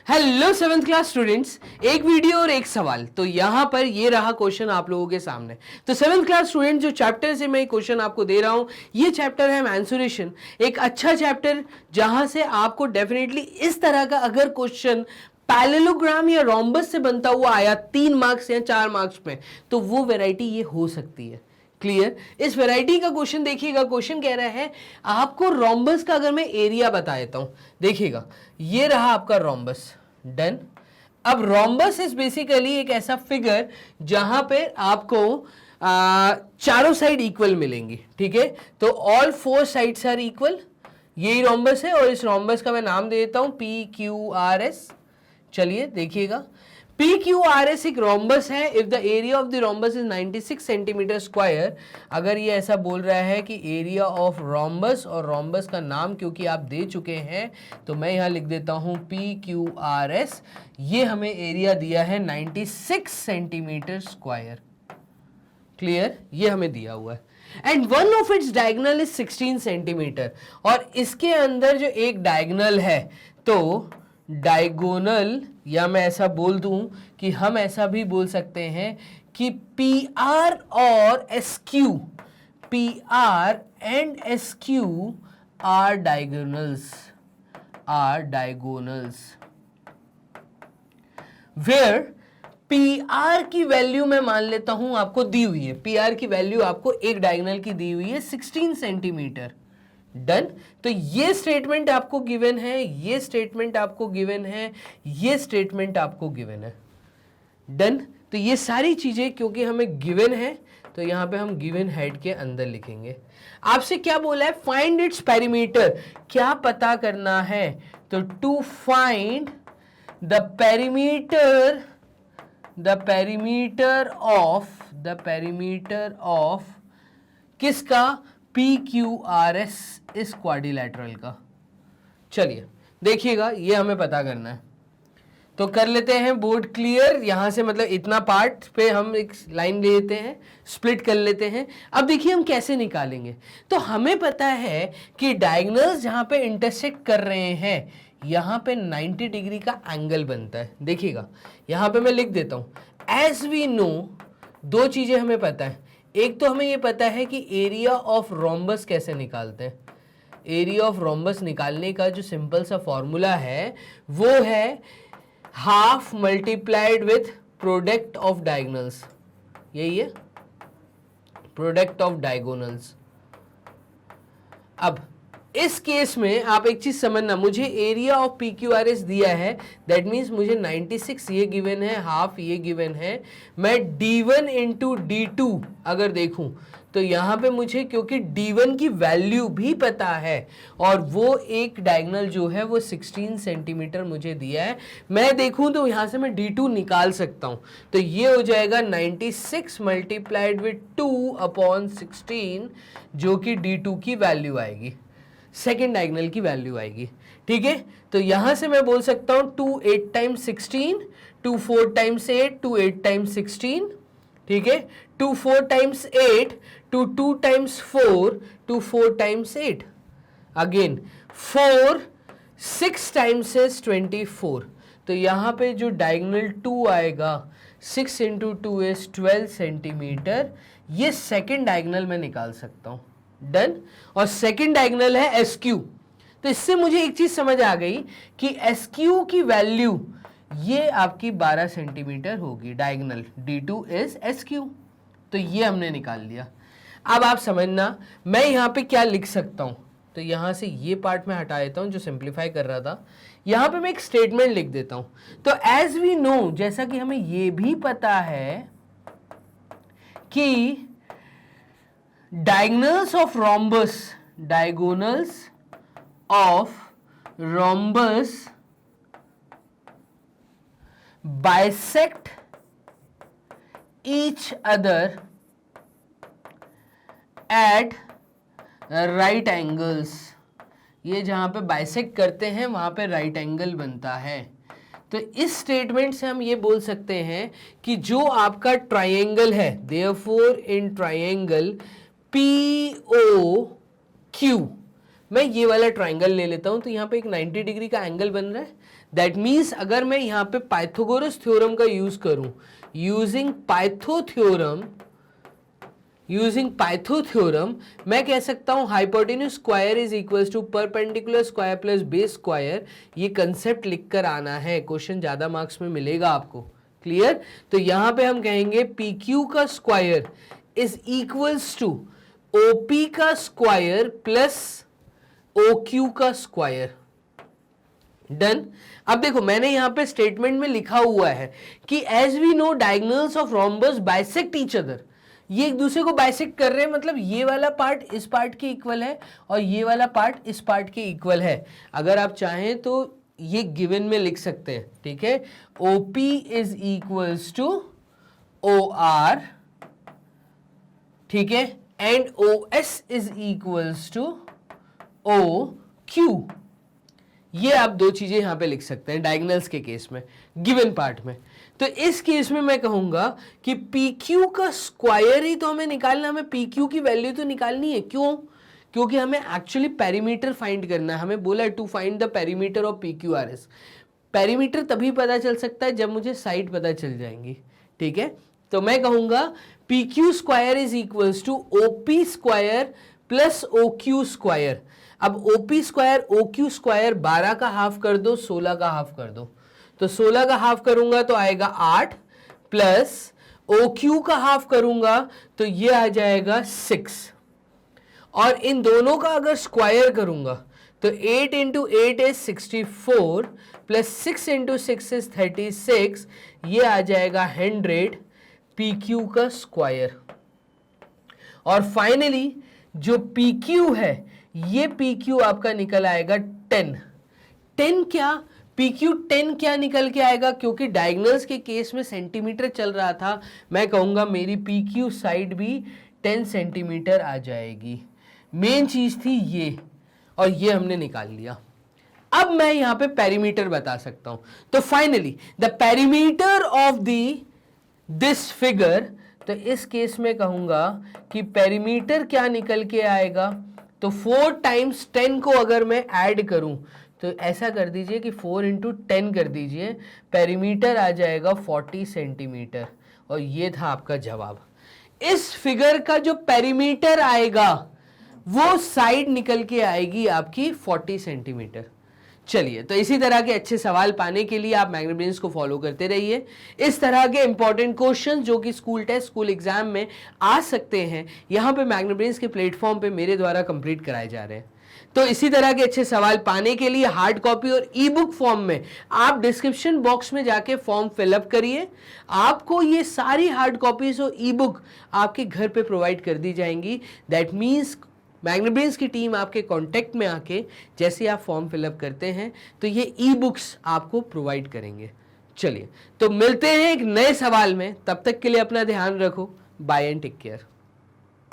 Hello seventh class students, एक video और एक सवाल। तो यहां पर ये रहा क्वेश्चन आप लोगों के सामने। तो सेवेंथ क्लास स्टूडेंट, जो चैप्टर से मैं क्वेश्चन आपको दे रहा हूं, ये चैप्टर है मेंसुरेशन। एक अच्छा चैप्टर जहां से आपको डेफिनेटली इस तरह का अगर क्वेश्चन पैरेललोग्राम या रोम्बस से बनता हुआ आया 3 मार्क्स या 4 मार्क्स में, तो वो वैरायटी ये हो सकती है। क्लियर? इस वैरायटी का क्वेश्चन देखिएगा। क्वेश्चन कह रहा है आपको रोम्बस का अगर मैं एरिया बता देता हूं, देखिएगा ये रहा आपका रोम्बस। डन। अब रोम्बस इज बेसिकली एक ऐसा फिगर जहां पे आपको चारों साइड इक्वल मिलेंगी। ठीक है, तो ऑल 4 साइड्स आर इक्वल, यही रोम्बस है। और इस रोम्बस का मैं नाम दे देता हूं PQRS। चलिए देखिएगा, PQRS एक रोम्बस है। If the area of the rhombus is 96 centimetre square, अगर ये ऐसा बोल रहा है कि एरिया ऑफ रोम्बस, और रोम्बस का नाम क्योंकि आप दे चुके हैं तो मैं यहां लिख देता हूं PQRS। ये हमें एरिया दिया है 96 सेंटीमीटर स्क्वायर। क्लियर? ये हमें दिया हुआ है। And one of its diagonal is 16 centimetre, और इसके अंदर जो एक डायगोनल है, तो डायगोनल, या मैं ऐसा बोल दूं कि हम ऐसा भी बोल सकते हैं कि PR और SQ, PR and SQ are diagonals, where PR की वैल्यू मैं मान लेता हूं आपको दी हुई है। PR की वैल्यू आपको एक डायगोनल की दी हुई है 16 सेंटीमीटर। डन। तो ये स्टेटमेंट आपको गिवन है, ये स्टेटमेंट आपको गिवन है, ये स्टेटमेंट आपको गिवन है। डन। तो ये सारी चीजें क्योंकि हमें गिवन है, तो यहां पे हम गिवन हेड के अंदर लिखेंगे। आपसे क्या बोला है? Find its perimeter. क्या पता करना है? तो to find the perimeter of किसका? PQRS इस क्वाड्रिलैटरल का। चलिए देखिएगा, ये हमें पता करना है, तो कर लेते हैं बोर्ड क्लियर। यहां से मतलब इतना पार्ट पे हम एक लाइन ले लेते हैं, स्प्लिट कर लेते हैं। अब देखिए हम कैसे निकालेंगे। तो हमें पता है कि डायगोनल्स जहां पे इंटरसेक्ट कर रहे हैं, यहां पे 90 डिग्री का एंगल बनता है। देखिएगा यहां पे मैं लिख देता हूं, एज वी नो, 2 चीजें हमें पता है। एक तो हमें ये पता है कि एरिया ऑफ रोम्बस कैसे निकालते हैं। एरिया ऑफ रोम्बस निकालने का जो सिंपल सा फॉर्मूला है वो है half multiplied with product of diagonals. यही है, प्रोडक्ट ऑफ डायगोनल्स। अब इस केस में आप एक चीज समझना, मुझे एरिया ऑफ PQRS दिया है, दैट मीन्स मुझे 96 ये गिवन है, हाफ ये गिवन है। मैं D1 इंटू D2 अगर देखूं तो यहां पे मुझे, क्योंकि D1 की वैल्यू भी पता है और वो एक डायगोनल जो है वो 16 सेंटीमीटर मुझे दिया है, मैं देखूं तो यहां से मैं D2 निकाल सकता हूं। तो ये हो जाएगा 96 मल्टीप्लाइड विथ 2/16, जो कि D2 की वैल्यू आएगी, सेकेंड डायगोनल की वैल्यू आएगी। ठीक है, तो यहां से मैं बोल सकता हूं 2 8 टाइम्स 16, 2 4 टाइम्स 8, 2 8 टाइम्स 16। ठीक है, 2 4 times 8, 2 times 4, 2 4 times 8, again 4 6 times is 24। तो यहां पे जो डायगोनल 2 आएगा, 6 इंटू 2 इज 12 सेंटीमीटर। ये सेकेंड डायगोनल मैं निकाल सकता हूं। डन। और सेकेंड डायगोनल है SQ। तो इससे मुझे एक चीज समझ आ गई कि SQ की वैल्यू ये आपकी 12 सेंटीमीटर होगी। Diagonal D2 is SQ। तो ये हमने निकाल लिया। अब आप समझना मैं यहां पे क्या लिख सकता हूं। तो यहां से ये पार्ट मैं हटा देता हूं जो सिंप्लीफाई कर रहा था। यहां पे मैं एक स्टेटमेंट लिख देता हूं। तो एज वी नो, जैसा कि हमें ये भी पता है कि diagonals of rhombus bisect each other at right angles। ये जहां पे बाइसेक्ट करते हैं वहां पे राइट एंगल बनता है। तो इस स्टेटमेंट से हम ये बोल सकते हैं कि जो आपका ट्राइंगल है, देयरफॉर इन ट्राइंगल POQ, मैं ये वाला ट्राइंगल ले लेता हूं, तो यहां पे एक 90 डिग्री का एंगल बन रहा है। दैट मीन्स अगर मैं यहाँ पे पाइथागोरस थ्योरम का यूज करूं, यूजिंग पाइथो थ्योरम मैं कह सकता हूं hypotenuse square is equals to perpendicular square plus base square. ये कंसेप्ट लिखकर आना है, क्वेश्चन ज्यादा मार्क्स में मिलेगा आपको। क्लियर? तो यहां पे हम कहेंगे पी क्यू का square is equals to OP का स्क्वायर प्लस ओ क्यू का स्क्वायर। डन। अब देखो मैंने यहां पे स्टेटमेंट में लिखा हुआ है कि as we know diagonals of rhombus bisect each other. ये एक दूसरे को बाइसेक्ट कर रहे हैं, मतलब ये वाला पार्ट इस पार्ट के इक्वल है और ये वाला पार्ट इस पार्ट के इक्वल है। अगर आप चाहें तो ये गिवन में लिख सकते हैं, ठीक है। OP is equals to OR, ठीक है, and OS is equals to OQ। ये आप दो चीजें यहां पे लिख सकते हैं डायगोनल्स के केस में, गिवन पार्ट में। तो इस केस में मैं कहूंगा कि PQ का स्क्वायर ही तो हमें निकालना, हमें PQ की वैल्यू तो निकालनी है। क्यों? क्योंकि हमें एक्चुअली पेरीमीटर फाइंड करना है। हमें बोला है to find the perimeter of PQRS। Perimeter तभी पता चल सकता है जब मुझे साइड पता चल जाएंगी, ठीक है। तो मैं कहूंगा PQ square is equals to OP square plus OQ square. अब OP स्क्वायर OQ स्क्वायर 12 का हाफ कर दो, 16 का हाफ कर दो। तो 16 का हाफ करूंगा तो आएगा 8 प्लस OQ का हाफ करूंगा तो ये आ जाएगा 6। और इन दोनों का अगर स्क्वायर करूंगा तो 8 into 8 is 64 plus 6 into 6 is 36। ये आ जाएगा 100 PQ का स्क्वायर। और फाइनली जो PQ है ये PQ आपका निकल आएगा 10। 10 क्या? PQ 10 क्या निकल के आएगा? क्योंकि डायगोनल्स के केस में सेंटीमीटर चल रहा था, मैं कहूंगा मेरी PQ साइड भी 10 सेंटीमीटर आ जाएगी। मेन चीज थी ये, और ये हमने निकाल लिया। अब मैं यहां पे पेरीमीटर बता सकता हूं। तो finally the perimeter of this figure, तो इस केस में कहूंगा कि पेरीमीटर क्या निकल के आएगा। तो 4 टाइम्स 10 को अगर मैं ऐड करूं तो ऐसा कर दीजिए कि 4 इंटू 10 कर दीजिए, पेरीमीटर आ जाएगा 40 सेंटीमीटर। और ये था आपका जवाब। इस फिगर का जो पेरीमीटर आएगा वो साइड निकल के आएगी आपकी 40 सेंटीमीटर। चलिए, तो इसी तरह के अच्छे सवाल पाने के लिए आप मैग्नेब्रेन्स को फॉलो करते रहिए। इस तरह के इंपॉर्टेंट क्वेश्चन जो कि स्कूल टेस्ट, स्कूल एग्जाम में आ सकते हैं, यहाँ पे मैग्नेब्रेन्स के प्लेटफॉर्म पे मेरे द्वारा कंप्लीट कराए जा रहे हैं। तो इसी तरह के अच्छे सवाल पाने के लिए हार्ड कॉपी और ई बुक फॉर्म में आप डिस्क्रिप्शन बॉक्स में जाके फॉर्म फिलअप करिए। आपको ये सारी हार्ड कॉपीज और ई बुक आपके घर पे प्रोवाइड कर दी जाएंगी। दैट मीन्स मैग्नेब्रेन्स की टीम आपके कांटेक्ट में आके जैसे आप फॉर्म फिलअप करते हैं तो ये ई बुक्स आपको प्रोवाइड करेंगे। चलिए, तो मिलते हैं एक नए सवाल में, तब तक के लिए अपना ध्यान रखो। Bye and take care.